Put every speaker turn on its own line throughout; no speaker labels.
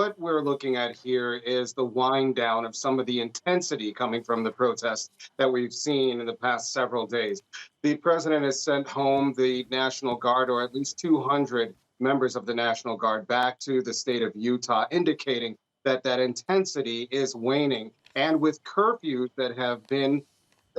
what we're looking at here is the wind down of some of the intensity coming from the protests that we've seen in the past several days. The president has sent home the National Guard, or at least 200 members of the National Guard, back to the state of Utah, indicating that that intensity is waning. And with curfews that have been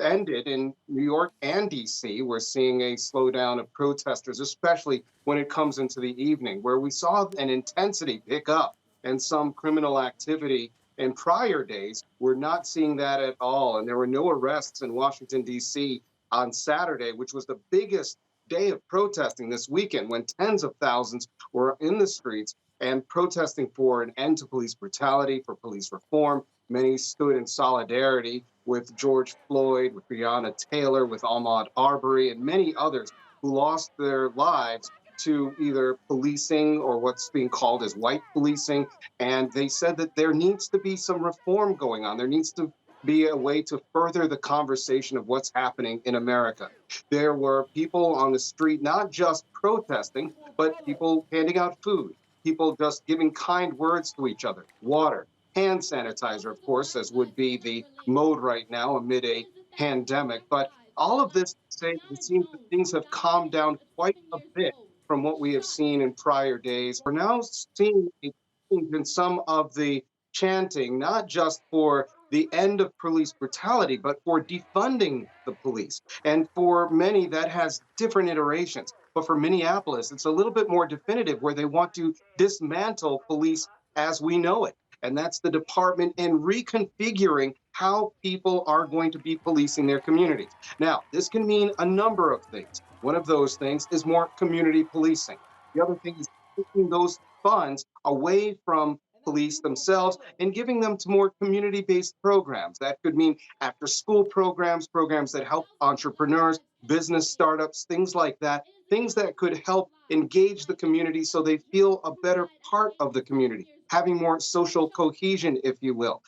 ended in New York and DC, we're seeing a slowdown of protesters, especially when it comes into the evening, where we saw an intensity pick up and some criminal activity in prior days. We're not seeing that at all. And there were no arrests in Washington, D.C. on Saturday, which was the biggest day of protesting this weekend when tens of thousands were in the streets and protesting for an end to police brutality, for police reform. Many stood in solidarity with George Floyd, with Breonna Taylor, with Ahmaud Arbery, and many others who lost their lives to either policing or what's being called as white policing. And they said that there needs to be some reform going on. There needs to be a way to further the conversation of what's happening in America. There were people on the street, not just protesting, but people handing out food, people just giving kind words to each other, water, hand sanitizer, of course, as would be the mode right now amid a pandemic. But all of this to say, it seems that things have calmed down quite a bit from what we have seen in prior days. We're now seeing a change in some of the chanting, not just for the end of police brutality, but for defunding the police. And for many, that has different iterations. But for Minneapolis, it's a little bit more definitive, where they want to dismantle police as we know it. And that's the department in reconfiguring how people are going to be policing their communities. Now, this can mean a number of things. One of those things is more community policing. The other thing is taking those funds away from police themselves and giving them to more community-based programs. That could mean after-school programs, programs that help entrepreneurs, business startups, things like that, things that could help engage the community so they feel a better part of the community, having more social cohesion, if you will.